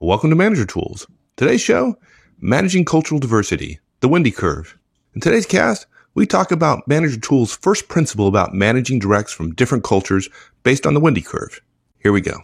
Welcome to Manager Tools. Today's show, Managing Cultural Diversity, the Wendy Curve. In today's cast, we talk about Manager Tools' first principle about managing directs from different cultures based on the Wendy Curve. Here we go.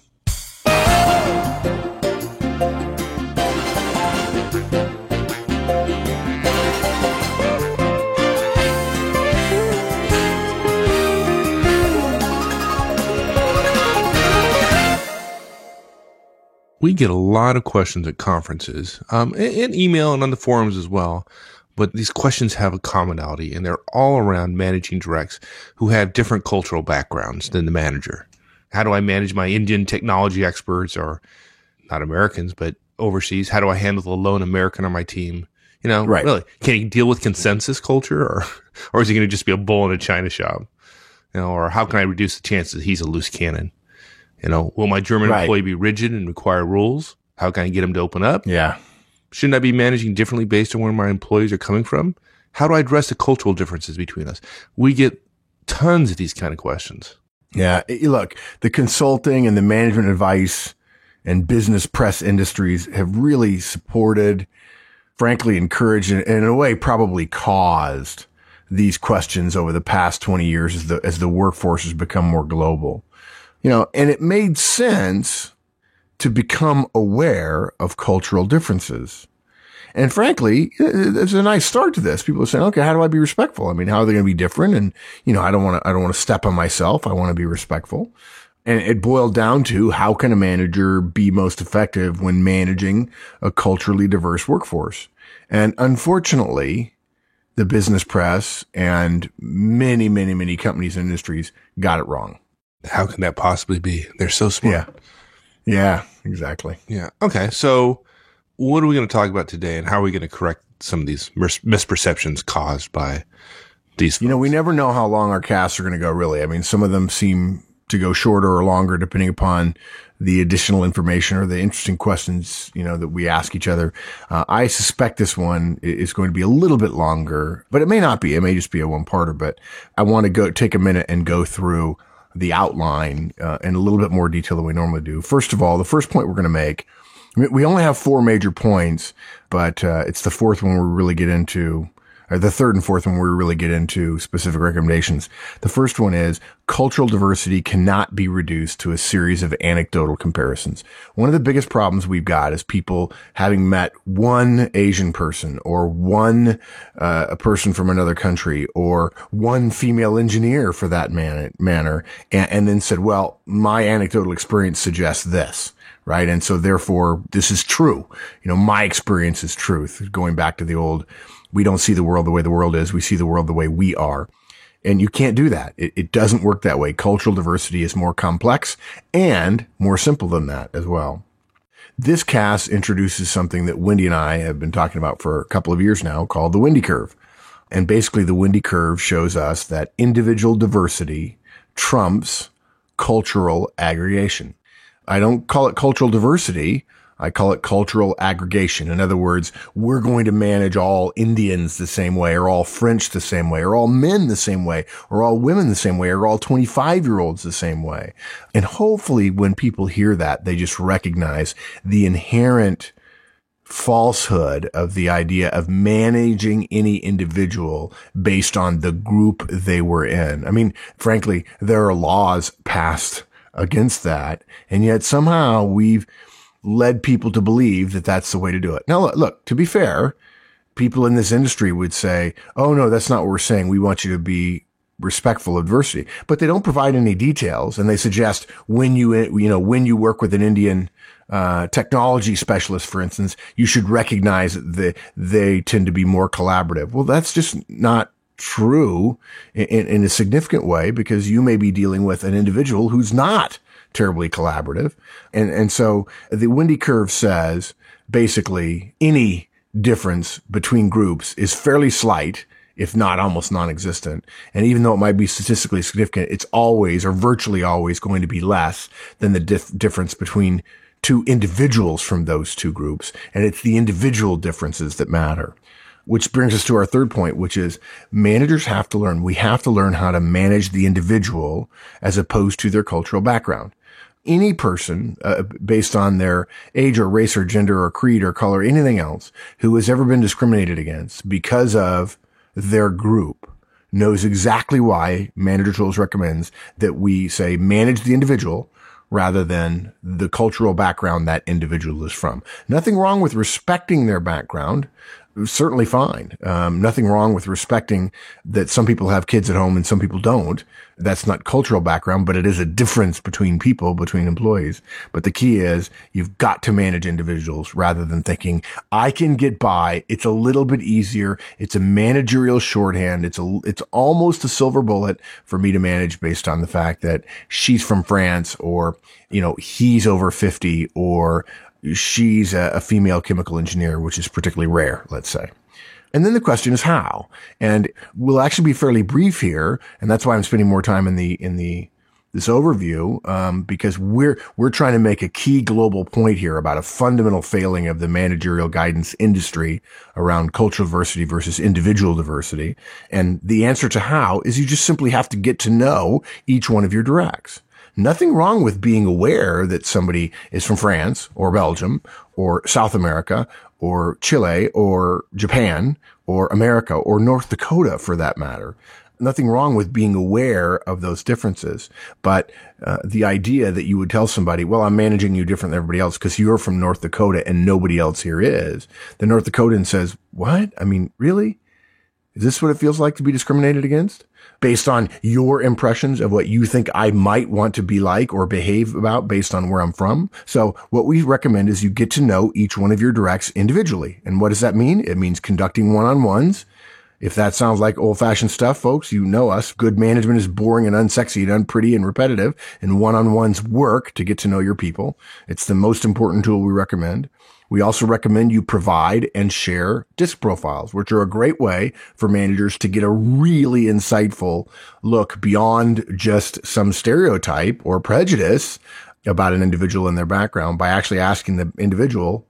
We get a lot of questions at conferences, in email and on the forums as well. But these questions have a commonality, and they're all around managing directs who have different cultural backgrounds than the manager. How do I manage my Indian technology experts, or not Americans, but overseas? How do I handle the lone American on my team? Right. Really, can he deal with consensus culture, or is he going to just be a bull in a china shop? Or how can I reduce the chances he's a loose cannon? Will my German employee be rigid and require rules? How can I get him to open up? Yeah. Shouldn't I be managing differently based on where my employees are coming from? How do I address the cultural differences between us? We get tons of these kind of questions. Yeah. Look, the consulting and the management advice and business press industries have really supported, frankly, encouraged, and in a way probably caused these questions over the past 20 years as the workforce has become more global. And it made sense to become aware of cultural differences. And frankly, it's a nice start to this. People are saying, okay, how do I be respectful? I mean, how are they going to be different? And, I don't want to step on myself. I want to be respectful. And it boiled down to, how can a manager be most effective when managing a culturally diverse workforce? And unfortunately, the business press and many, many, many companies and industries got it wrong. How can that possibly be? They're so smart. Yeah, exactly. Yeah. Okay. So what are we going to talk about today, and how are we going to correct some of these misperceptions caused by these folks? We never know how long our casts are going to go, really. I mean, some of them seem to go shorter or longer depending upon the additional information or the interesting questions, that we ask each other. I suspect this one is going to be a little bit longer, but it may not be. It may just be a one-parter, but I want to take a minute and go through the outline in a little bit more detail than we normally do. First of all, the first point we're going to make, we only have 4 major points, but it's the fourth one we really get into, or the third and fourth one where we really get into specific recommendations. The first one is cultural diversity cannot be reduced to a series of anecdotal comparisons. One of the biggest problems we've got is people having met one Asian person or one a person from another country or one female engineer for that manner, and then said, well, my anecdotal experience suggests this. Right. And so therefore this is true. My experience is truth. Going back to the old, we don't see the world the way the world is. We see the world the way we are. And you can't do that. It doesn't work that way. Cultural diversity is more complex and more simple than that as well. This cast introduces something that Wendy and I have been talking about for a couple of years now called the Wendy Curve. And basically the Wendy Curve shows us that individual diversity trumps cultural aggregation. I don't call it cultural diversity. I call it cultural aggregation. In other words, we're going to manage all Indians the same way, or all French the same way, or all men the same way, or all women the same way, or all 25-year-olds the same way. And hopefully when people hear that, they just recognize the inherent falsehood of the idea of managing any individual based on the group they were in. I mean, frankly, there are laws passed against that, and yet somehow we've led people to believe that that's the way to do it. Now, look, to be fair, people in this industry would say, oh, no, that's not what we're saying. We want you to be respectful of diversity. But they don't provide any details, and they suggest when you work with an Indian technology specialist, for instance, you should recognize that they tend to be more collaborative. Well, that's just not true in a significant way, because you may be dealing with an individual who's not terribly collaborative. And so the Wendy Curve says basically any difference between groups is fairly slight, if not almost non-existent. And even though it might be statistically significant, it's always or virtually always going to be less than the difference between two individuals from those two groups. And it's the individual differences that matter. Which brings us to our third point, which is managers have to learn. We have to learn how to manage the individual as opposed to their cultural background. any person, based on their age or race or gender or creed or color, anything else, who has ever been discriminated against because of their group knows exactly why Manager Tools recommends that we say manage the individual rather than the cultural background that individual is from. Nothing wrong with respecting their background. Certainly fine. Nothing wrong with respecting that some people have kids at home and some people don't. That's not cultural background, but it is a difference between people, between employees. But the key is you've got to manage individuals rather than thinking, I can get by. It's a little bit easier. It's a managerial shorthand. It's almost a silver bullet for me to manage based on the fact that she's from France, or, he's over 50, or she's a female chemical engineer, which is particularly rare, let's say. And then the question is how. And we'll actually be fairly brief here, and that's why I'm spending more time in this overview, because we're trying to make a key global point here about a fundamental failing of the managerial guidance industry around cultural diversity versus individual diversity. And the answer to how is you just simply have to get to know each one of your directs. Nothing wrong with being aware that somebody is from France or Belgium or South America or Chile or Japan or America or North Dakota, for that matter. Nothing wrong with being aware of those differences. But the idea that you would tell somebody, well, I'm managing you different than everybody else because you're from North Dakota and nobody else here is. The North Dakotan says, what? I mean, really? Is this what it feels like to be discriminated against? Based on your impressions of what you think I might want to be like or behave about based on where I'm from. So what we recommend is you get to know each one of your directs individually. And what does that mean? It means conducting one-on-ones. If that sounds like old-fashioned stuff, folks, you know us. Good management is boring and unsexy and unpretty and repetitive, and one-on-ones work to get to know your people. It's the most important tool we recommend. We also recommend you provide and share DISC profiles, which are a great way for managers to get a really insightful look beyond just some stereotype or prejudice about an individual and their background by actually asking the individual,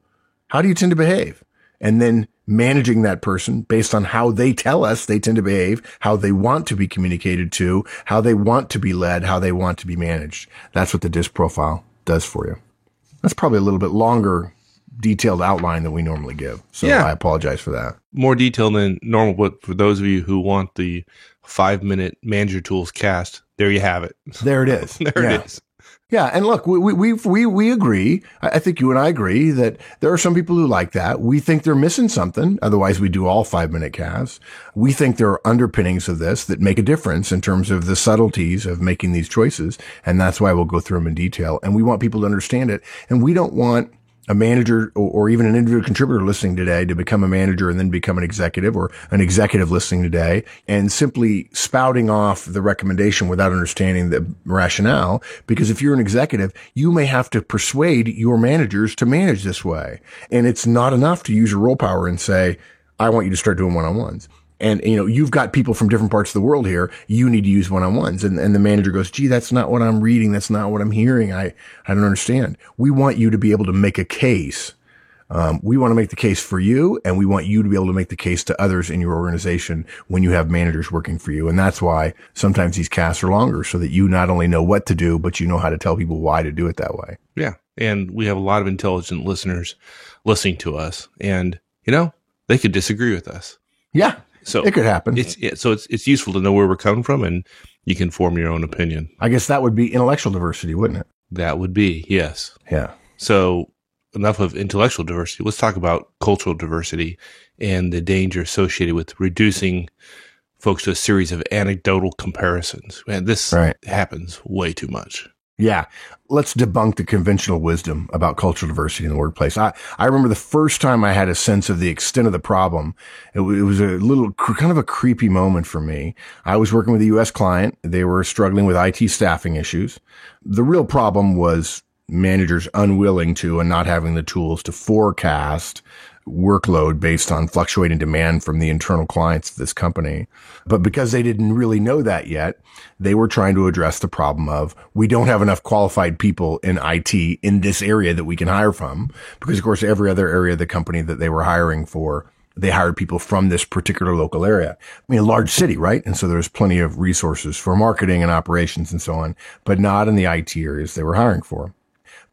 how do you tend to behave? And then managing that person based on how they tell us they tend to behave, how they want to be communicated to, how they want to be led, how they want to be managed. That's what the DISC profile does for you. That's probably a little bit longer detailed outline than we normally give. So yeah. I apologize for that. More detailed than normal, but for those of you who want the 5-minute Manager Tools cast, there you have it. There it is. There it is. Yeah. And look, we agree. I think you and I agree that there are some people who like that. We think they're missing something. Otherwise we do all 5-minute casts. We think there are underpinnings of this that make a difference in terms of the subtleties of making these choices. And that's why we'll go through them in detail. And we want people to understand it. And we don't want a manager or even an individual contributor listening today to become a manager and then become an executive, or an executive listening today and simply spouting off the recommendation without understanding the rationale. Because if you're an executive, you may have to persuade your managers to manage this way. And it's not enough to use your role power and say, I want you to start doing one-on-ones. And, you've got people from different parts of the world here. You need to use one-on-ones. And the manager goes, gee, that's not what I'm reading. That's not what I'm hearing. I don't understand. We want you to be able to make a case. We want to make the case for you, and we want you to be able to make the case to others in your organization when you have managers working for you. And that's why sometimes these casts are longer, so that you not only know what to do, but you know how to tell people why to do it that way. Yeah. And we have a lot of intelligent listeners listening to us, and, they could disagree with us. Yeah. So it could happen. It's useful to know where we're coming from, and you can form your own opinion. I guess that would be intellectual diversity, wouldn't it? That would be, yes. Yeah. So enough of intellectual diversity. Let's talk about cultural diversity and the danger associated with reducing folks to a series of anecdotal comparisons. Man, this happens way too much. Yeah. Let's debunk the conventional wisdom about cultural diversity in the workplace. I remember the first time I had a sense of the extent of the problem. It was a little kind of a creepy moment for me. I was working with a U.S. client. They were struggling with IT staffing issues. The real problem was managers unwilling to and not having the tools to forecast workload based on fluctuating demand from the internal clients of this company. But because they didn't really know that yet, they were trying to address the problem of, we don't have enough qualified people in IT in this area that we can hire from, because of course every other area of the company that they were hiring for they hired people from this particular local area. I mean, a large city, right? And so there's plenty of resources for marketing and operations and so on, but not in the IT areas they were hiring for.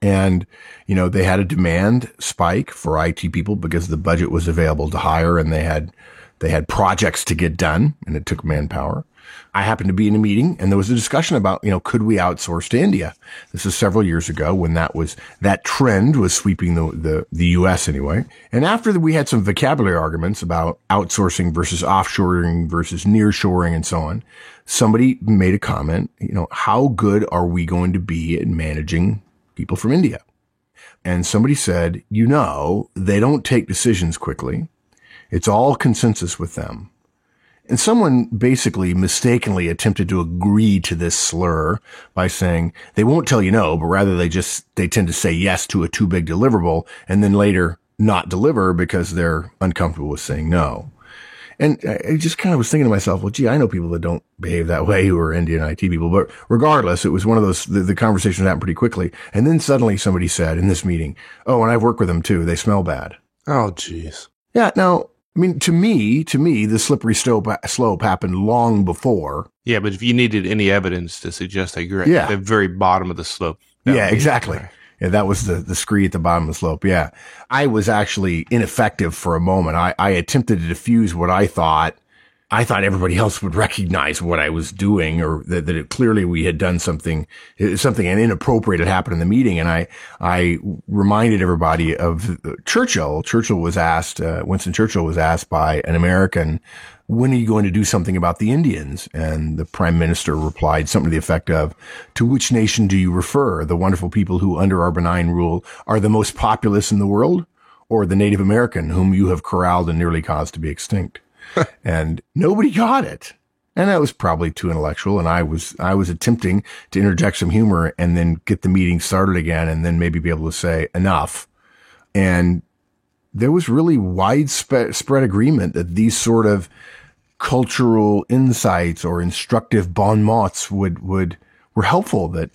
And, they had a demand spike for IT people because the budget was available to hire, and they had projects to get done, and it took manpower. I happened to be in a meeting, and there was a discussion about, could we outsource to India? This is several years ago when that trend was sweeping the U.S. anyway. And after we had some vocabulary arguments about outsourcing versus offshoring versus nearshoring and so on, somebody made a comment, how good are we going to be at managing people from India? And somebody said, they don't take decisions quickly. It's all consensus with them. And someone basically mistakenly attempted to agree to this slur by saying they won't tell you no, but rather they tend to say yes to a too big deliverable and then later not deliver because they're uncomfortable with saying no. And I just kind of was thinking to myself, well, gee, I know people that don't behave that way who are Indian IT people, but regardless, it was one of those, the conversation happened pretty quickly. And then suddenly somebody said in this meeting, oh, and I've worked with them too. They smell bad. Oh, geez. Yeah. Now, I mean, to me, the slippery slope happened long before. Yeah, but if you needed any evidence to suggest that you're at the very bottom of the slope. Yeah, exactly. Yeah, that was the scree at the bottom of the slope. Yeah. I was actually ineffective for a moment. I attempted to diffuse what I thought everybody else would recognize what I was doing, or that clearly we had done something inappropriate had happened in the meeting. And I reminded everybody of Churchill. Winston Churchill was asked by an American, when are you going to do something about the Indians? And the prime minister replied something to the effect of, to which nation do you refer? The wonderful people who under our benign rule are the most populous in the world, or the Native American whom you have corralled and nearly caused to be extinct? And nobody got it. And that was probably too intellectual. And I was attempting to interject some humor and then get the meeting started again, and then maybe be able to say enough. And there was really widespread agreement that these sort of cultural insights or instructive bon mots were helpful, that,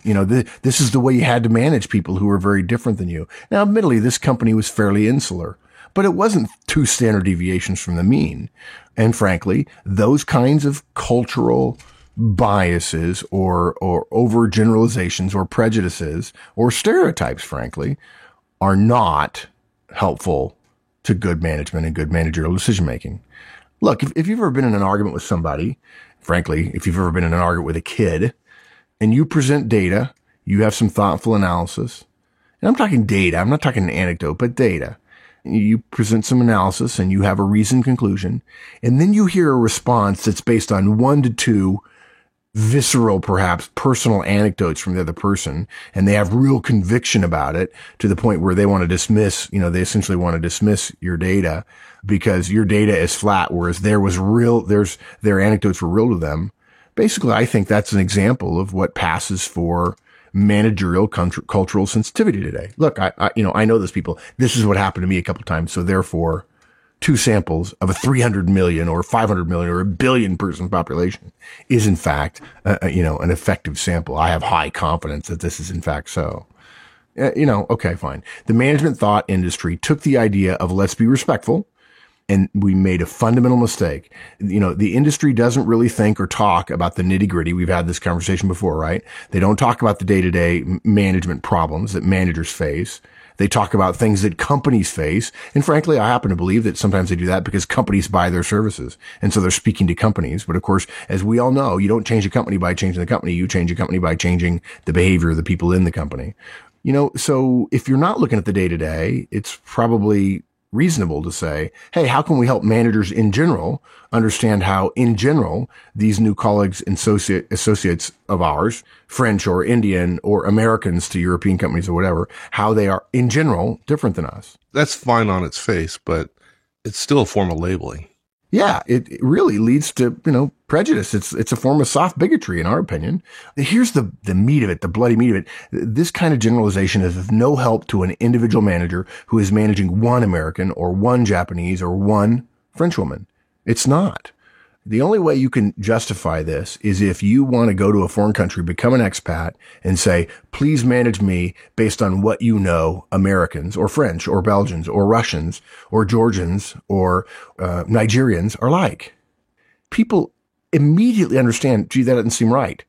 this is the way you had to manage people who were very different than you. Now, admittedly, this company was fairly insular, but it wasn't 2 standard deviations from the mean. And frankly, those kinds of cultural biases or overgeneralizations or prejudices or stereotypes, frankly, are not helpful to good management and good managerial decision making. Look, if you've ever been in an argument with somebody, frankly, if you've ever been in an argument with a kid and you present data, you have some thoughtful analysis, and I'm talking data, I'm not talking an anecdote, but data. You present some analysis and you have a reasoned conclusion, and then you hear a response that's based on 1 to 2 visceral, perhaps personal anecdotes from the other person, and they have real conviction about it to the point where they want to dismiss, they essentially want to dismiss your data because your data is flat, whereas their anecdotes were real to them. Basically, I think that's an example of what passes for managerial cultural sensitivity today. Look, I know those people. This is what happened to me a couple of times. So therefore, 2 samples of a 300 million or 500 million or a billion person population is in fact, an effective sample. I have high confidence that this is in fact so. Okay, fine. The management thought industry took the idea of let's be respectful, and we made a fundamental mistake. The industry doesn't really think or talk about the nitty gritty. We've had this conversation before, right? They don't talk about the day-to-day management problems that managers face. They talk about things that companies face. And frankly, I happen to believe that sometimes they do that because companies buy their services. And so they're speaking to companies. But of course, as we all know, you don't change a company by changing the company. You change a company by changing the behavior of the people in the company. So if you're not looking at the day-to-day, it's probably reasonable to say, hey, how can we help managers in general understand how, in general, these new colleagues and associates of ours, French or Indian or Americans to European companies or whatever, how they are, in general, different than us? That's fine on its face, but it's still a form of labeling. Yeah, it really leads to, prejudice. It's a form of soft bigotry, in our opinion. Here's the meat of it, the bloody meat of it. This kind of generalization is of no help to an individual manager who is managing 1 American or 1 Japanese or 1 French woman. It's not. The only way you can justify this is if you want to go to a foreign country, become an expat, and say, please manage me based on what you know Americans or French or Belgians or Russians or Georgians or Nigerians are like. People immediately understand, gee, that doesn't seem right.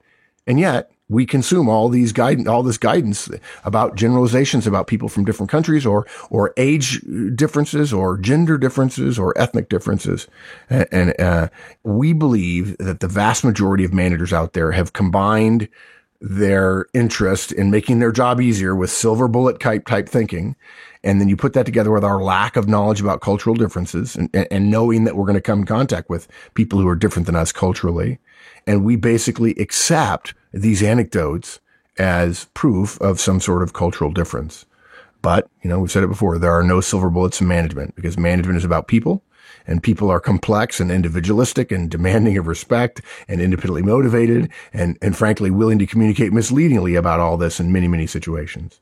And yet we consume all this guidance about generalizations about people from different countries or age differences or gender differences or ethnic differences. And we believe that the vast majority of managers out there have combined their interest in making their job easier with silver bullet type thinking. And then you put that together with our lack of knowledge about cultural differences and knowing that we're going to come in contact with people who are different than us culturally. And we basically accept these anecdotes as proof of some sort of cultural difference. But, we've said it before, there are no silver bullets in management because management is about people, and people are complex and individualistic and demanding of respect and independently motivated and frankly willing to communicate misleadingly about all this in many, many situations.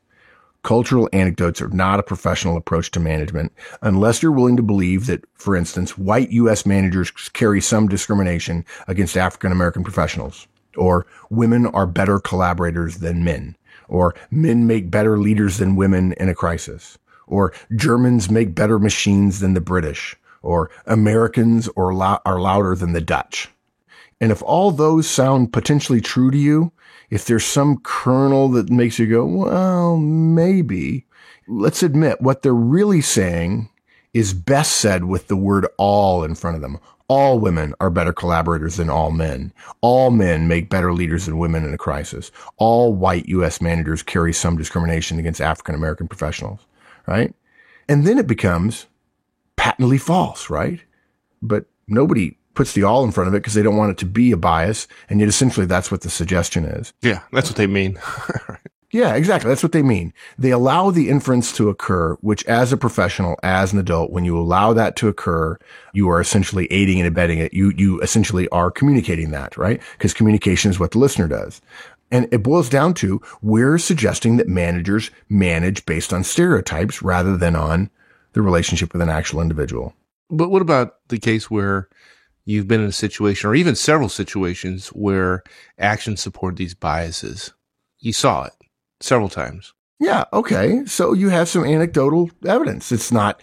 Cultural anecdotes are not a professional approach to management unless you're willing to believe that, for instance, white U.S. managers carry some discrimination against African American professionals, or women are better collaborators than men, or men make better leaders than women in a crisis, or Germans make better machines than the British, or Americans are louder than the Dutch. And if all those sound potentially true to you, if there's some kernel that makes you go, well, maybe, let's admit what they're really saying is best said with the word all in front of them. All women are better collaborators than all men. All men make better leaders than women in a crisis. All white U.S. managers carry some discrimination against African American professionals, right? And then it becomes patently false, right? But nobody puts the all in front of it because they don't want it to be a bias. And yet essentially that's what the suggestion is. Yeah, that's what they mean. Yeah, exactly. That's what they mean. They allow the inference to occur, which as a professional, as an adult, when you allow that to occur, you are essentially aiding and abetting it. You essentially are communicating that, right? Because communication is what the listener does. And it boils down to, we're suggesting that managers manage based on stereotypes rather than on the relationship with an actual individual. But what about the case where you've been in a situation, or even several situations, where actions support these biases? You saw it several times. Yeah. Okay. So you have some anecdotal evidence. It's not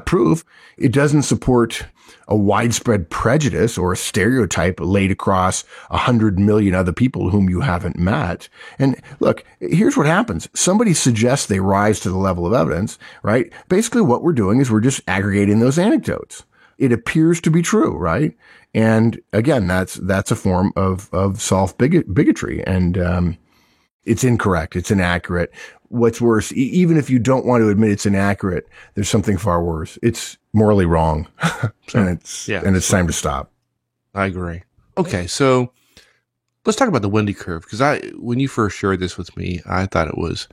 proof. It doesn't support a widespread prejudice or a stereotype laid across 100 million other people whom you haven't met. And look, here's what happens. Somebody suggests they rise to the level of evidence, right? Basically what we're doing is we're just aggregating those anecdotes. It appears to be true, right? And again, that's a form of soft bigotry. And, it's incorrect. It's inaccurate. What's worse, even if you don't want to admit it's inaccurate, there's something far worse. It's morally wrong. and it's time to stop. I agree. Okay. So let's talk about the Wendy curve. Because when you first shared this with me, I thought it was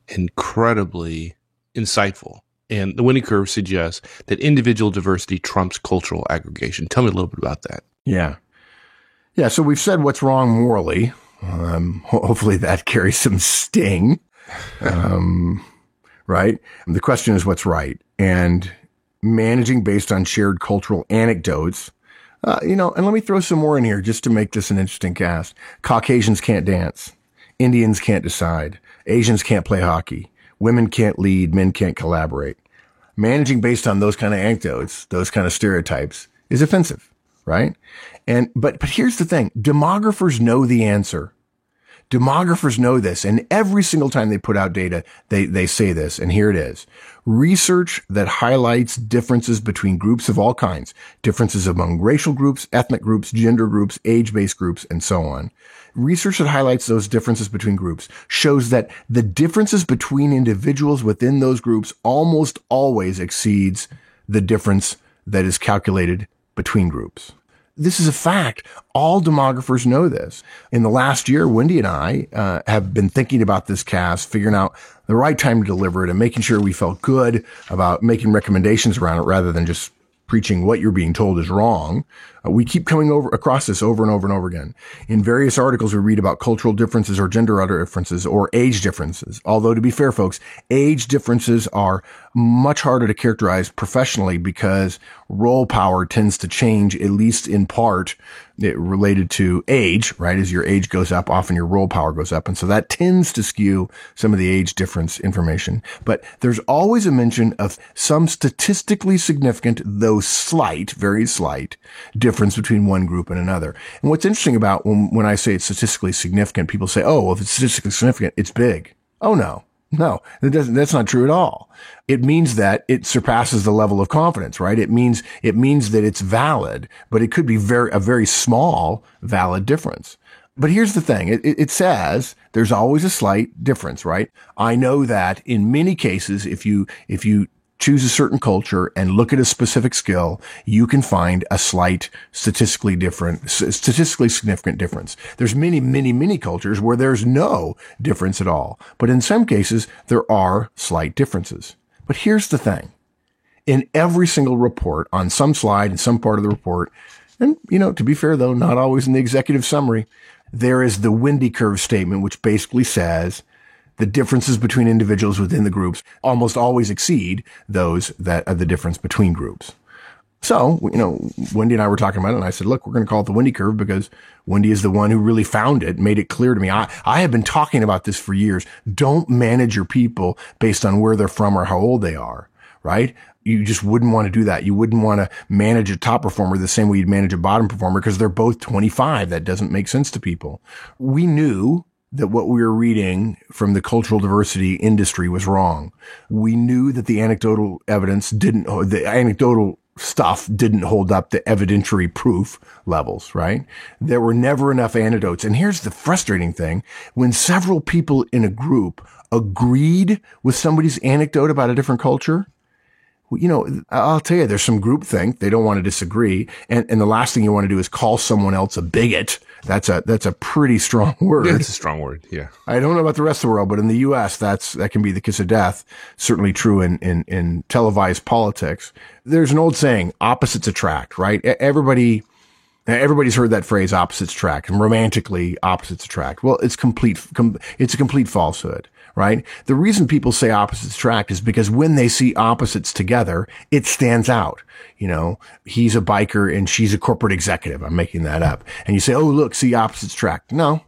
incredibly insightful. And the Wendy curve suggests that individual diversity trumps cultural aggregation. Tell me a little bit about that. Yeah. Yeah. So we've said what's wrong morally. Hopefully that carries some sting. Right. The question is what's right, and managing based on shared cultural anecdotes. And let me throw some more in here just to make this an interesting cast. Caucasians can't dance. Indians can't decide. Asians can't play hockey. Women can't lead. Men can't collaborate. Managing based on those kind of anecdotes, those kind of stereotypes is offensive. Right. But here's the thing. Demographers know the answer. Demographers know this. And every single time they put out data, they say this. And here it is. Research that highlights differences between groups of all kinds, differences among racial groups, ethnic groups, gender groups, age-based groups, and so on. Research that highlights those differences between groups shows that the differences between individuals within those groups almost always exceeds the difference that is calculated between groups. This is a fact. All demographers know this. In the last year, Wendy and I have been thinking about this cast, figuring out the right time to deliver it and making sure we felt good about making recommendations around it rather than just preaching what you're being told is wrong. We keep coming across this over and over and over again. In various articles, we read about cultural differences or gender differences or age differences. Although, to be fair, folks, age differences are much harder to characterize professionally because role power tends to change, at least in part, related to age, right? As your age goes up, often your role power goes up. And so that tends to skew some of the age difference information. But there's always a mention of some statistically significant, though slight, very slight, difference between one group and another. And what's interesting about when I say it's statistically significant, people say, oh, well, if it's statistically significant, it's big. Oh, no. No, that's not true at all. It means that it surpasses the level of confidence, right? It means that it's valid, but it could be a very small valid difference. But here's the thing. It says there's always a slight difference, right? I know that in many cases, if you choose a certain culture and look at a specific skill, you can find a slight statistically significant difference. There's many cultures where there's no difference at all. But in some cases, there are slight differences. But here's the thing. In every single report, on some slide, in some part of the report, and, to be fair, though, not always in the executive summary, there is the Wendy curve statement, which basically says the differences between individuals within the groups almost always exceed those that are the difference between groups. So, Wendy and I were talking about it, and I said, look, we're going to call it the Wendy curve because Wendy is the one who really found it, made it clear to me. I have been talking about this for years. Don't manage your people based on where they're from or how old they are, right? You just wouldn't want to do that. You wouldn't want to manage a top performer the same way you'd manage a bottom performer because they're both 25. That doesn't make sense to people. We knew that what we were reading from the cultural diversity industry was wrong. We knew that the anecdotal stuff didn't hold up the evidentiary proof levels, right? There were never enough anecdotes. And here's the frustrating thing. When several people in a group agreed with somebody's anecdote about a different culture, I'll tell you, there's some groupthink. They don't want to disagree. And the last thing you want to do is call someone else a bigot. That's a pretty strong word. Yeah, it's a strong word. Yeah. I don't know about the rest of the world, but in the U.S., that can be the kiss of death. Certainly true in televised politics. There's an old saying, opposites attract, right? Everybody's heard that phrase, opposites attract, and romantically opposites attract. Well, it's a complete falsehood, right? The reason people say opposites attract is because when they see opposites together, it stands out. He's a biker and she's a corporate executive. I'm making that up. And you say, oh, look, see, opposites attract. No,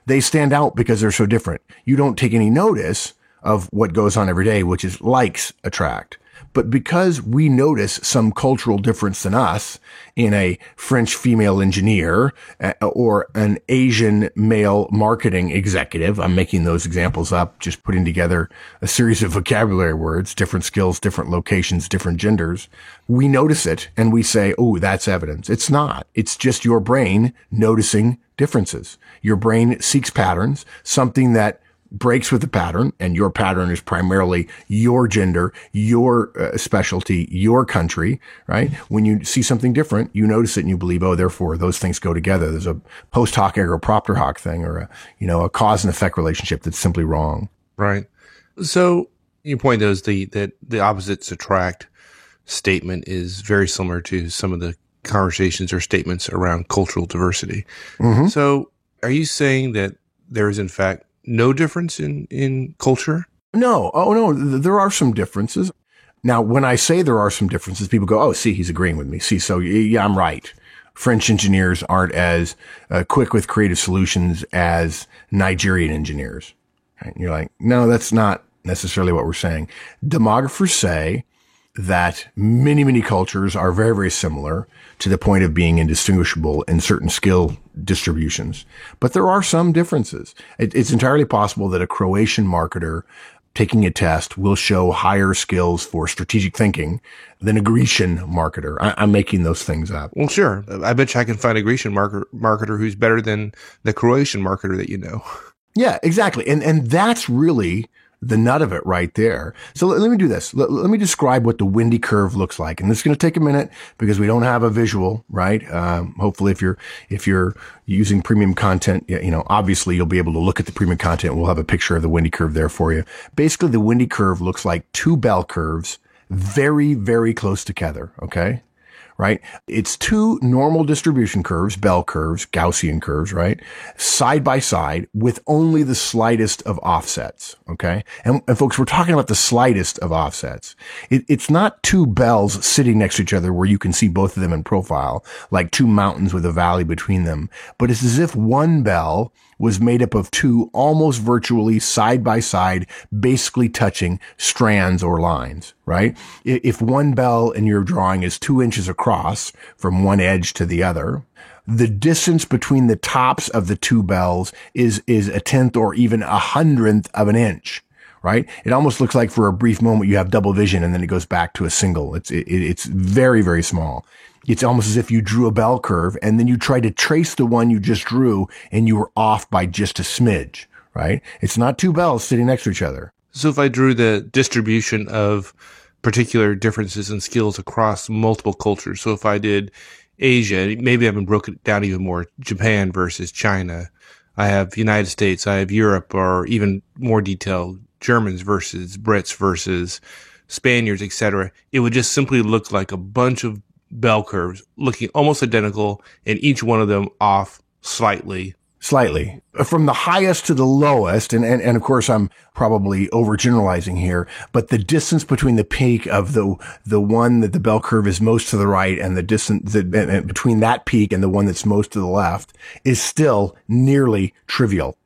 they stand out because they're so different. You don't take any notice of what goes on every day, which is likes attract. But because we notice some cultural difference than us in a French female engineer or an Asian male marketing executive, I'm making those examples up, just putting together a series of vocabulary words, different skills, different locations, different genders. We notice it and we say, oh, that's evidence. It's not. It's just your brain noticing differences. Your brain seeks patterns, something that breaks with the pattern, and your pattern is primarily your gender, your specialty, your country, right? When you see something different, you notice it and you believe, oh, therefore those things go together. There's a post hoc ergo propter hoc thing, or a cause and effect relationship that's simply wrong. Right. So your point is that the opposites attract statement is very similar to some of the conversations or statements around cultural diversity. Mm-hmm. So are you saying that there is in fact no difference in culture? No. Oh, no. There are some differences. Now, when I say there are some differences, people go, oh, see, he's agreeing with me. See, so yeah, I'm right. French engineers aren't as quick with creative solutions as Nigerian engineers. Right? And you're like, no, that's not necessarily what we're saying. Demographers say that many cultures are very, very similar to the point of being indistinguishable in certain skill distributions. But there are some differences. It's entirely possible that a Croatian marketer taking a test will show higher skills for strategic thinking than a Grecian marketer. I'm making those things up. Well, sure. I bet you I can find a Grecian marketer who's better than the Croatian marketer that you know. Yeah, exactly. And that's really the nut of it right there. So let me do this. Let me describe what the Wendy curve looks like. And this is going to take a minute because we don't have a visual, right? Hopefully if you're using premium content, obviously you'll be able to look at the premium content. We'll have a picture of the Wendy curve there for you. Basically, the Wendy curve looks like two bell curves very, very close together. Okay. right? It's two normal distribution curves, bell curves, Gaussian curves, right? Side by side with only the slightest of offsets. Okay. And folks, we're talking about the slightest of offsets. It's not two bells sitting next to each other where you can see both of them in profile, like two mountains with a valley between them, but it's as if one bell was made up of two almost virtually side by side, basically touching strands or lines, right? If one bell in your drawing is 2 inches across from one edge to the other, the distance between the tops of the two bells is a tenth or even a hundredth of an inch, right? It almost looks like for a brief moment you have double vision and then it goes back to a single. It's very, very small. It's almost as if you drew a bell curve and then you tried to trace the one you just drew and you were off by just a smidge, right? It's not two bells sitting next to each other. So if I drew the distribution of particular differences in skills across multiple cultures, so if I did Asia, maybe I haven't broken it down even more, Japan versus China, I have United States, I have Europe, or even more detailed, Germans versus Brits versus Spaniards, etc., it would just simply look like a bunch of bell curves looking almost identical and each one of them off slightly. From the highest to the lowest, and of course I'm probably overgeneralizing here, but the distance between the peak of the one that the bell curve is most to the right and the distance between that peak and the one that's most to the left is still nearly trivial.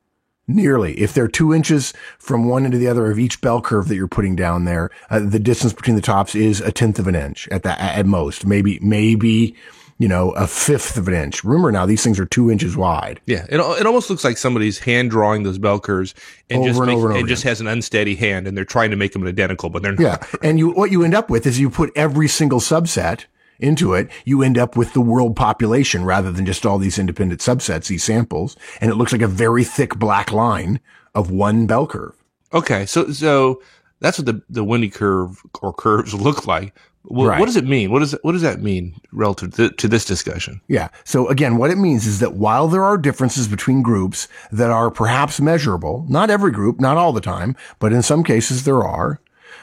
Nearly. If they're 2 inches from one end to the other of each bell curve that you're putting down there, the distance between the tops is a tenth of an inch at most. Maybe, a fifth of an inch. Remember now, these things are 2 inches wide. Yeah. It almost looks like somebody's hand drawing those bell curves and just has an unsteady hand and they're trying to make them identical, but they're not. Yeah. And what you end up with is you put every single subset into it, you end up with the world population rather than just all these independent subsets, these samples, and it looks like a very thick black line of one bell curve. Okay, so that's what the Windy curve or curves look like. Right. What does it mean? What does that mean relative to this discussion? Yeah. So again, what it means is that while there are differences between groups that are perhaps measurable, not every group, not all the time, but in some cases there are,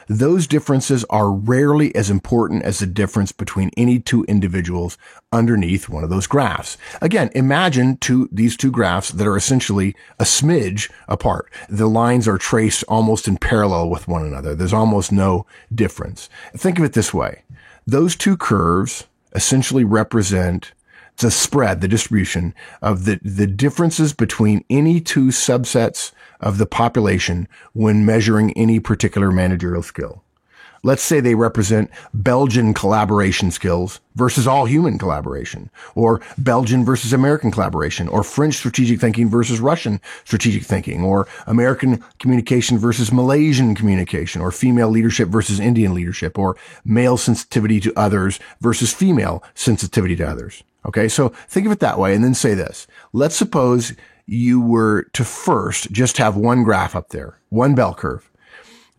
those differences are rarely as important as the difference between any two individuals underneath one of those graphs. Again, imagine these two graphs that are essentially a smidge apart. The lines are traced almost in parallel with one another. There's almost no difference. Think of it this way. Those two curves essentially represent the spread, the distribution of the differences between any two subsets of the population when measuring any particular managerial skill. Let's say they represent Belgian collaboration skills versus all human collaboration, or Belgian versus American collaboration, or French strategic thinking versus Russian strategic thinking, or American communication versus Malaysian communication, or female leadership versus Indian leadership, or male sensitivity to others versus female sensitivity to others. Okay, so think of it that way and then say this. Let's suppose you were to first just have one graph up there, one bell curve.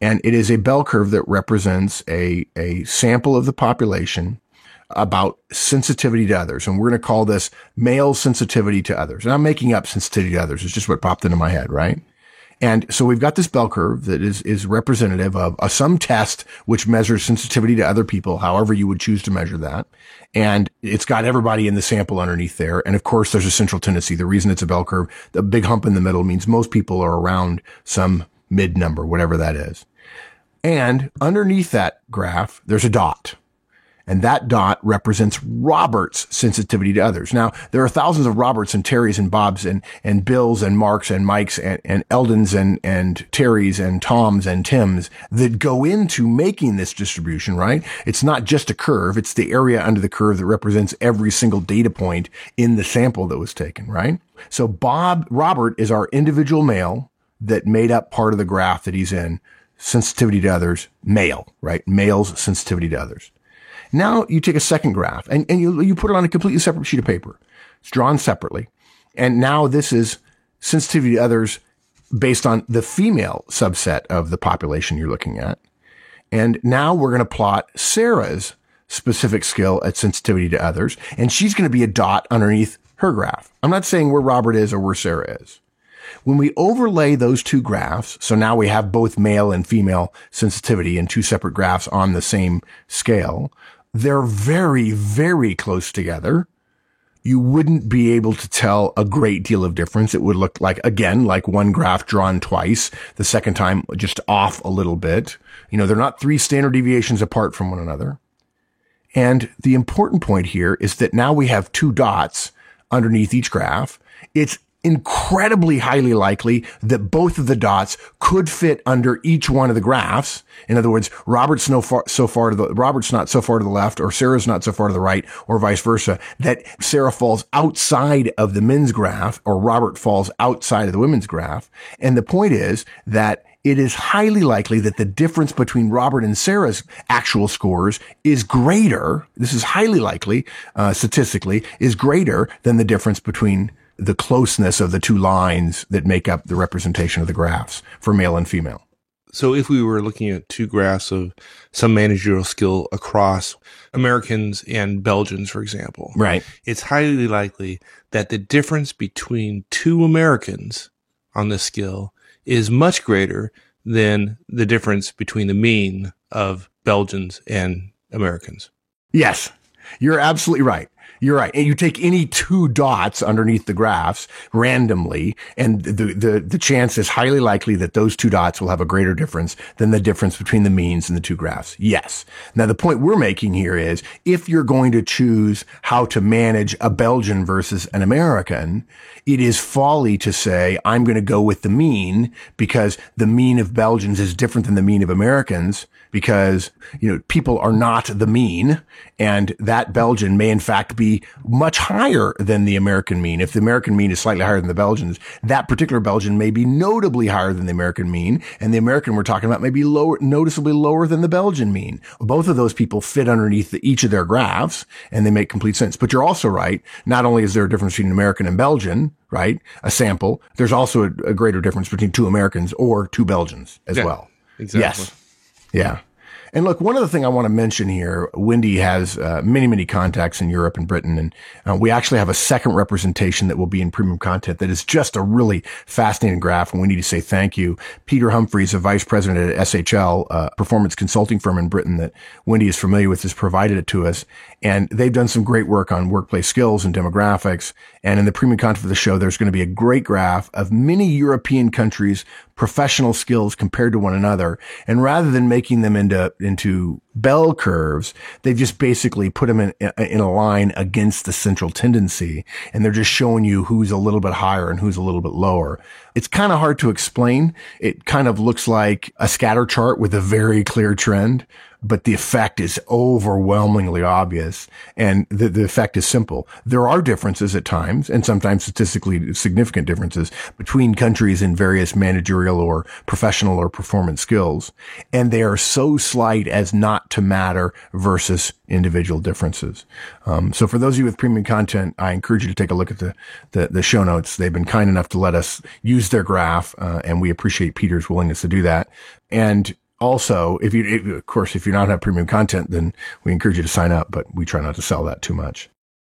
And it is a bell curve that represents a sample of the population about sensitivity to others. And we're going to call this male sensitivity to others. And I'm making up sensitivity to others. It's just what popped into my head, right? And so we've got this bell curve that is representative of some test which measures sensitivity to other people, however you would choose to measure that. And it's got everybody in the sample underneath there. And of course, there's a central tendency. The reason it's a bell curve, the big hump in the middle means most people are around some mid number, whatever that is. And underneath that graph, there's a dot. And that dot represents Robert's sensitivity to others. Now, there are thousands of Roberts and Terrys and Bobs and Bills and Marks and Mikes and Eldons and Terrys and Toms and Tims that go into making this distribution, right? It's not just a curve. It's the area under the curve that represents every single data point in the sample that was taken, right? So Robert is our individual male that made up part of the graph that he's in. Sensitivity to others, male, right? Male's sensitivity to others. Now you take a second graph and you put it on a completely separate sheet of paper. It's drawn separately. And now this is sensitivity to others based on the female subset of the population you're looking at. And now we're going to plot Sarah's specific skill at sensitivity to others. And she's going to be a dot underneath her graph. I'm not saying where Robert is or where Sarah is. When we overlay those two graphs, so now we have both male and female sensitivity in two separate graphs on the same scale, they're very, very close together. You wouldn't be able to tell a great deal of difference. It would look like, again, like one graph drawn twice, the second time just off a little bit. They're not 3 standard deviations apart from one another. And the important point here is that now we have 2 dots underneath each graph. It's incredibly highly likely that both of the dots could fit under each one of the graphs. In other words, Robert's not so far to the left, or Sarah's not so far to the right, or vice versa, that Sarah falls outside of the men's graph or Robert falls outside of the women's graph. And the point is that it is highly likely that the difference between Robert and Sarah's actual scores is greater. This is highly likely, statistically, is greater than the difference between the closeness of the 2 lines that make up the representation of the graphs for male and female. So if we were looking at 2 graphs of some managerial skill across Americans and Belgians, for example, right, it's highly likely that the difference between 2 Americans on this skill is much greater than the difference between the mean of Belgians and Americans. Yes, you're absolutely right. You're right. And you take any 2 dots underneath the graphs randomly, and the chance is highly likely that those 2 dots will have a greater difference than the difference between the means and the 2 graphs. Yes. Now, the point we're making here is if you're going to choose how to manage a Belgian versus an American, it is folly to say, I'm going to go with the mean because the mean of Belgians is different than the mean of Americans, because, people are not the mean, and that Belgian may in fact be much higher than the American mean. If the American mean is slightly higher than the Belgians, that particular Belgian may be notably higher than the American mean, and the American we're talking about may be noticeably lower than the Belgian mean. Both of those people fit underneath each of their graphs, and they make complete sense. But you're also right. Not only is there a difference between American and Belgian, right, a sample, there's also a greater difference between 2 Americans or 2 Belgians as well. Exactly. Yes. Yeah. And look, one other thing I want to mention here, Wendy has many, many contacts in Europe and Britain, and we actually have a second representation that will be in premium content that is just a really fascinating graph, and we need to say thank you. Peter Humphreys, a vice president at SHL, a performance consulting firm in Britain that Wendy is familiar with, has provided it to us, and they've done some great work on workplace skills and demographics. And in the premium content of the show, there's going to be a great graph of many European countries' professional skills compared to one another. And rather than making them into bell curves, they've just basically put them in a line against the central tendency. And they're just showing you who's a little bit higher and who's a little bit lower. It's kind of hard to explain. It kind of looks like a scatter chart with a very clear trend, but the effect is overwhelmingly obvious. And the effect is simple. There are differences at times, and sometimes statistically significant differences between countries in various managerial or professional or performance skills. And they are so slight as not to matter versus individual differences. So for those of you with premium content, I encourage you to take a look at the show notes. They've been kind enough to let us use their graph, and we appreciate Peter's willingness to do that. And also, if you're not have premium content, then we encourage you to sign up, but we try not to sell that too much.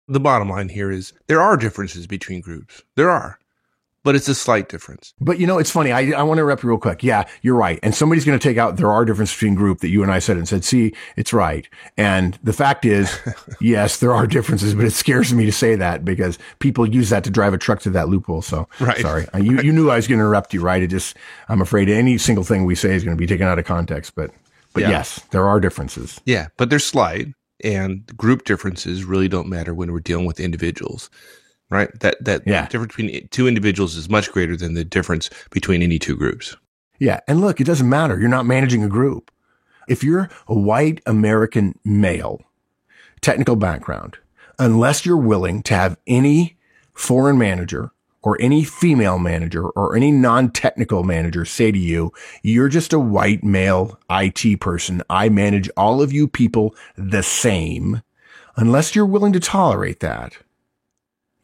The bottom line here is there are differences between groups. There are. But it's a slight difference. But it's funny. I want to interrupt you real quick. Yeah, you're right. And somebody's going to take out there are differences between group that you and I said and said, see, it's right. And the fact is, yes, there are differences, but it scares me to say that because people use that to drive a truck to that loophole. So right. Sorry. You knew I was going to interrupt you, right? I'm afraid any single thing we say is going to be taken out of context, but yeah. Yes, there are differences. Yeah, but they're slight, and group differences really don't matter when we're dealing with individuals. Right? That difference between 2 individuals is much greater than the difference between any 2 groups. Yeah. And look, it doesn't matter. You're not managing a group. If you're a white American male, technical background, unless you're willing to have any foreign manager or any female manager or any non-technical manager say to you, you're just a white male IT person. I manage all of you people the same. Unless you're willing to tolerate that,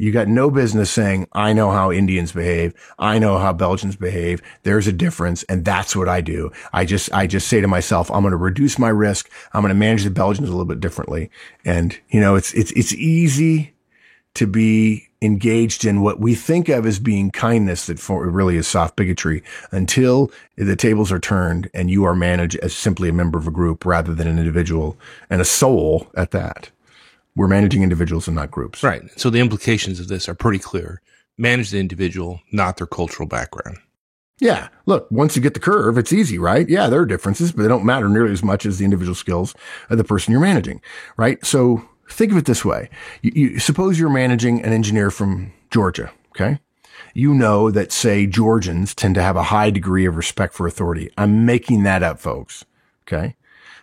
you got no business saying, I know how Indians behave. I know how Belgians behave. There's a difference. And that's what I do. I just say to myself, I'm going to reduce my risk. I'm going to manage the Belgians a little bit differently. And, it's easy to be engaged in what we think of as being kindness that really is soft bigotry until the tables are turned and you are managed as simply a member of a group rather than an individual and a soul at that. We're managing individuals and not groups. Right. So the implications of this are pretty clear. Manage the individual, not their cultural background. Yeah. Look, once you get the curve, it's easy, right? Yeah, there are differences, but they don't matter nearly as much as the individual skills of the person you're managing, right? So think of it this way. You suppose you're managing an engineer from Georgia, okay? You know that, say, Georgians tend to have a high degree of respect for authority. I'm making that up, folks, okay?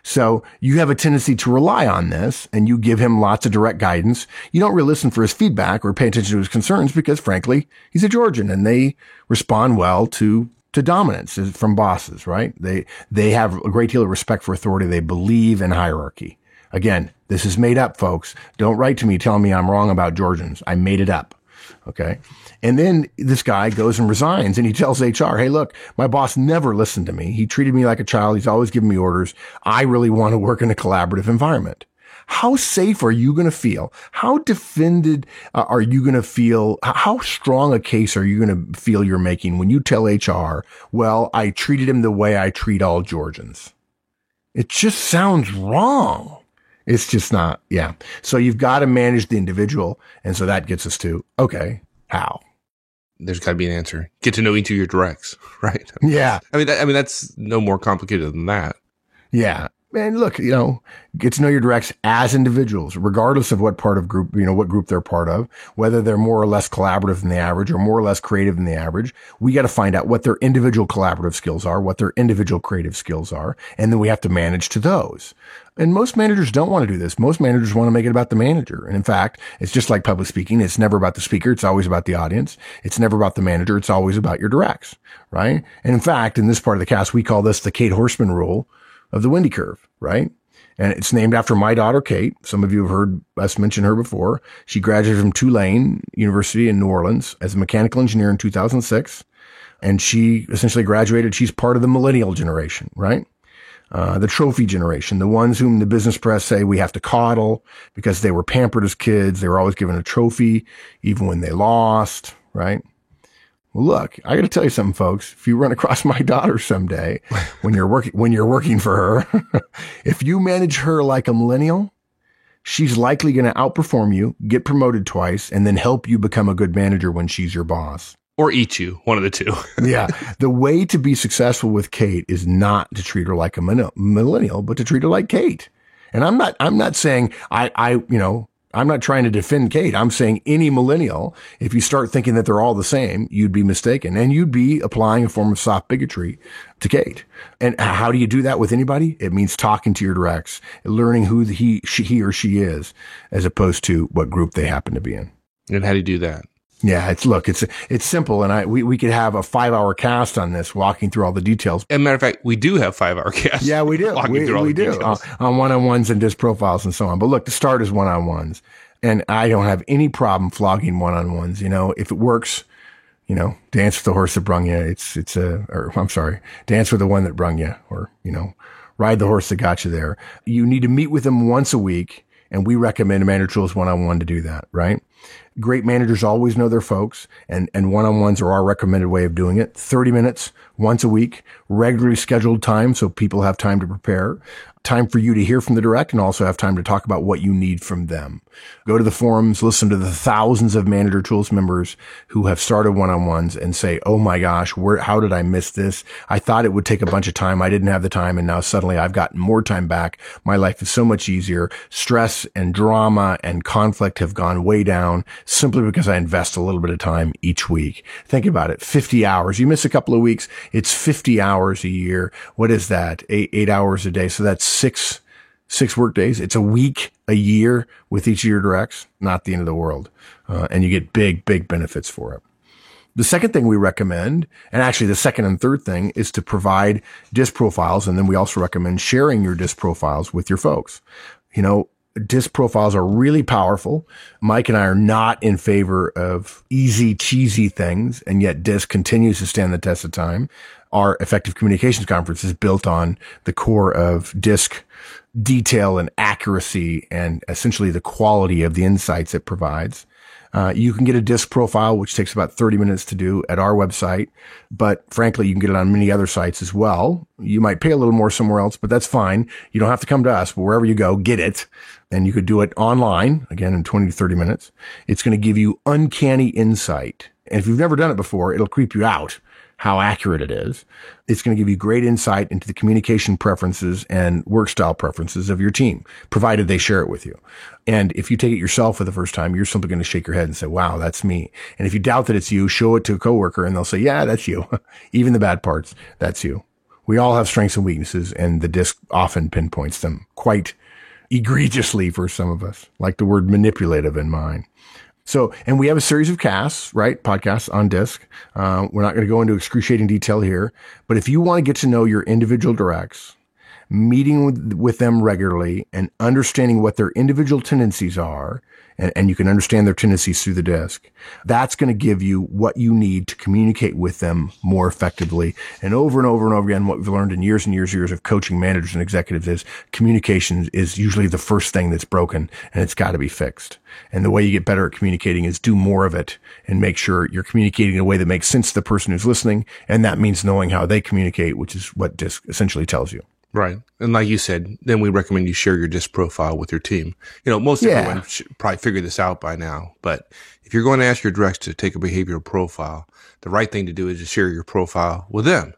So you have a tendency to rely on this and you give him lots of direct guidance. You don't really listen for his feedback or pay attention to his concerns because, frankly, he's a Georgian and they respond well to dominance from bosses, right? They have a great deal of respect for authority. They believe in hierarchy. Again, this is made up, folks. Don't write to me telling me I'm wrong about Georgians. I made it up. Okay. And then this guy goes and resigns and he tells HR, hey, look, my boss never listened to me. He treated me like a child. He's always giving me orders. I really want to work in a collaborative environment. How safe are you going to feel? How defended are you going to feel? How strong a case are you going to feel you're making when you tell HR, well, I treated him the way I treat all Georgians? It just sounds wrong. It's just not. Yeah. So you've got to manage the individual. And so that gets us to, okay, how? There's got to be an answer. Get to know each of your directs, right? Yeah. I mean, that's no more complicated than that. Yeah. And look, get to know your directs as individuals, regardless of what part of group, what group they're part of, whether they're more or less collaborative than the average or more or less creative than the average. We got to find out what their individual collaborative skills are, what their individual creative skills are. And then we have to manage to those. And most managers don't want to do this. Most managers want to make it about the manager. And in fact, it's just like public speaking. It's never about the speaker. It's always about the audience. It's never about the manager. It's always about your directs, right? And in fact, in this part of the cast, we call this the Kate Horseman rule of the Wendy curve, right? And it's named after my daughter, Kate. Some of you have heard us mention her before. She graduated from Tulane University in New Orleans as a mechanical engineer in 2006. And she essentially graduated. She's part of the millennial generation, right? The trophy generation, the ones whom the business press say we have to coddle because they were pampered as kids. They were always given a trophy, even when they lost, right? Well, look, I got to tell you something, folks. If you run across my daughter someday, when you're working for her, if you manage her like a millennial, she's likely going to outperform you, get promoted twice, and then help you become a good manager when she's your boss. Or eat you, one of the two. Yeah. The way to be successful with Kate is not to treat her like a millennial, but to treat her like Kate. And I'm not saying I'm not trying to defend Kate. I'm saying any millennial, if you start thinking that they're all the same, you'd be mistaken and you'd be applying a form of soft bigotry to Kate. And how do you do that with anybody? It means talking to your directs, learning who he or she is, as opposed to what group they happen to be in. And how do you do that? Yeah, it's simple, and we could have a 5-hour cast on this, walking through all the details. As a matter of fact, we do have 5-hour casts. Yeah, we do. We do on one-on-ones and disc profiles and so on. But look, the start is one-on-ones, and I don't have any problem flogging one-on-ones. If it works, dance with the horse that brung you. Dance with the one that brung you, or ride the horse that got you there. You need to meet with them once a week, and we recommend Manager Tools one-on-one to do that, right? Great managers always know their folks, and one-on-ones are our recommended way of doing it. 30 minutes once a week, regularly scheduled time so people have time to prepare, time for you to hear from the direct, and also have time to talk about what you need from them. Go to the forums, listen to the thousands of Manager Tools members who have started one-on-ones and say, oh my gosh, how did I miss this? I thought it would take a bunch of time. I didn't have the time, and now suddenly I've gotten more time back. My life is so much easier. Stress and drama and conflict have gone way down simply because I invest a little bit of time each week. Think about it. 50 hours. You miss a couple of weeks, it's 50 hours a year. What is that? 8 hours a day. So that's six work days. It's a week, a year with each of your directs. Not the end of the world. And you get big benefits for it. The second thing we recommend, and actually the second and third thing, is to provide disc profiles. And then we also recommend sharing your disc profiles with your folks. Disc profiles are really powerful. Mike and I are not in favor of easy, cheesy things, and yet disc continues to stand the test of time. Our Effective Communications Conference is built on the core of disc detail and accuracy and essentially the quality of the insights it provides. You can get a DISC profile, which takes about 30 minutes to do at our website. But frankly, you can get it on many other sites as well. You might pay a little more somewhere else, but that's fine. You don't have to come to us, but wherever you go, get it. And you could do it online, again, in 20 to 30 minutes. It's going to give you uncanny insight. And if you've never done it before, it'll creep you out how accurate it is. It's going to give you great insight into the communication preferences and work style preferences of your team, provided they share it with you. And if you take it yourself for the first time, you're simply going to shake your head and say, wow, that's me. And if you doubt that it's you, show it to a coworker and they'll say, yeah, that's you. Even the bad parts, that's you. We all have strengths and weaknesses, and the DISC often pinpoints them quite egregiously for some of us, like the word manipulative in mine. So, and we have a series of casts, right? Podcasts on DISC. We're not going to go into excruciating detail here, but if you want to get to know your individual directs, meeting with them regularly and understanding what their individual tendencies are, and you can understand their tendencies through the DISC, that's going to give you what you need to communicate with them more effectively. And over and over and over again, what we've learned in years and years of coaching managers and executives is communication is usually the first thing that's broken, and it's got to be fixed. And the way you get better at communicating is do more of it and make sure you're communicating in a way that makes sense to the person who's listening. And that means knowing how they communicate, which is what DISC essentially tells you. Right. And like you said, then we recommend you share your DISC profile with your team. Most everyone should probably figure this out by now. But if you're going to ask your directs to take a behavioral profile, the right thing to do is to share your profile with them.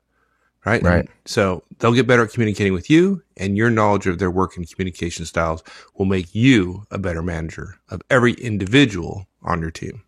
Right. Right. And so they'll get better at communicating with you, and your knowledge of their work and communication styles will make you a better manager of every individual on your team.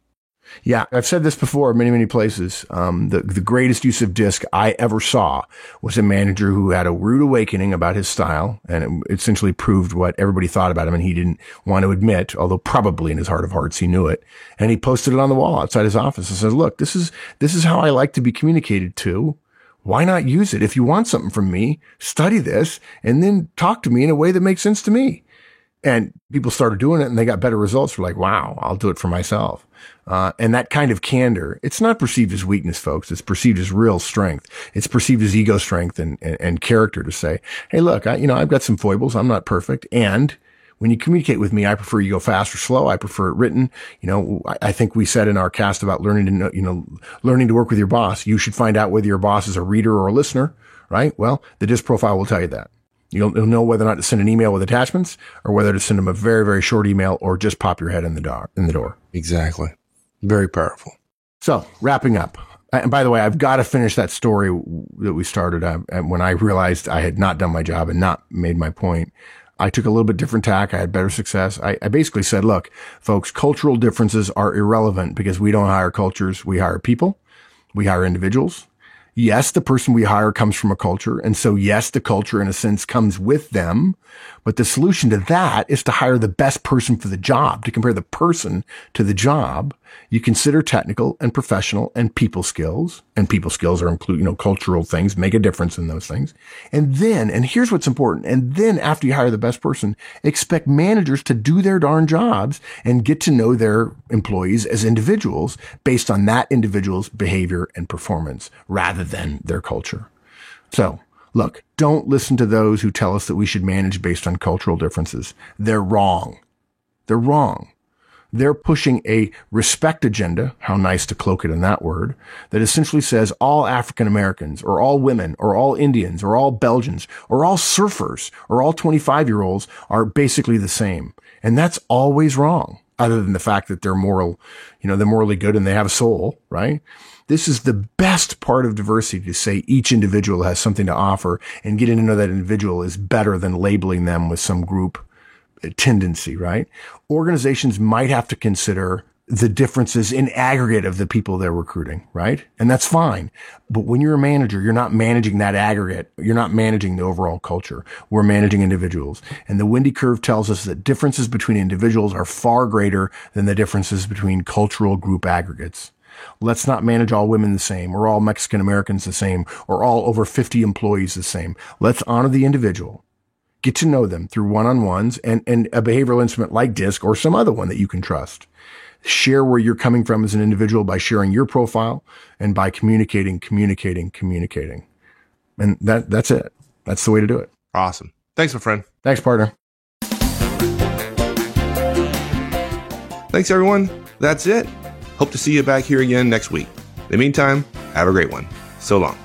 Yeah, I've said this before in many, many places. The greatest use of DISC I ever saw was a manager who had a rude awakening about his style, and it essentially proved what everybody thought about him, and he didn't want to admit, although probably in his heart of hearts he knew it. And he posted it on the wall outside his office and said, look, this is how I like to be communicated to. Why not use it? If you want something from me, study this and then talk to me in a way that makes sense to me. And people started doing it and they got better results. We're like, wow, I'll do it for myself. And that kind of candor, it's not perceived as weakness, folks. It's perceived as real strength. It's perceived as ego strength and character to say, hey, look, I've got some foibles. I'm not perfect. And when you communicate with me, I prefer you go fast or slow. I prefer it written. I think we said in our cast about learning to work with your boss. You should find out whether your boss is a reader or a listener, right? Well, the DISC profile will tell you that. You'll know whether or not to send an email with attachments or whether to send them a very, very short email or just pop your head in the door. Exactly. Very powerful. So wrapping up. And by the way, I've got to finish that story that we started when I realized I had not done my job and not made my point. I took a little bit different tack. I had better success. I basically said, look, folks, cultural differences are irrelevant because we don't hire cultures. We hire people. We hire individuals. Yes, the person we hire comes from a culture. And so, yes, the culture in a sense comes with them. But the solution to that is to hire the best person for the job, to compare the person to the job. You consider technical and professional and people skills. And people skills are cultural things, make a difference in those things. And then, and here's what's important. And then after you hire the best person, expect managers to do their darn jobs and get to know their employees as individuals based on that individual's behavior and performance rather than their culture. So, look, don't listen to those who tell us that we should manage based on cultural differences. They're wrong. They're wrong. They're pushing a respect agenda, how nice to cloak it in that word, that essentially says all African Americans or all women or all Indians or all Belgians or all surfers or all 25-year-olds are basically the same. And that's always wrong, other than the fact that they're they're morally good and they have a soul, right? This is the best part of diversity, to say each individual has something to offer, and getting to know that individual is better than labeling them with some group tendency, right? Organizations might have to consider the differences in aggregate of the people they're recruiting, right? And that's fine. But when you're a manager, you're not managing that aggregate. You're not managing the overall culture. We're managing individuals. And the Wendy curve tells us that differences between individuals are far greater than the differences between cultural group aggregates. Let's not manage all women the same, or all Mexican Americans the same, or all over 50 employees the same. Let's honor the individual. Get to know them through one-on-ones and a behavioral instrument like DISC or some other one that you can trust. Share where you're coming from as an individual by sharing your profile and by communicating. And that's it. That's the way to do it. Awesome. Thanks, my friend. Thanks, partner. Thanks, everyone. That's it. Hope to see you back here again next week. In the meantime, have a great one. So long.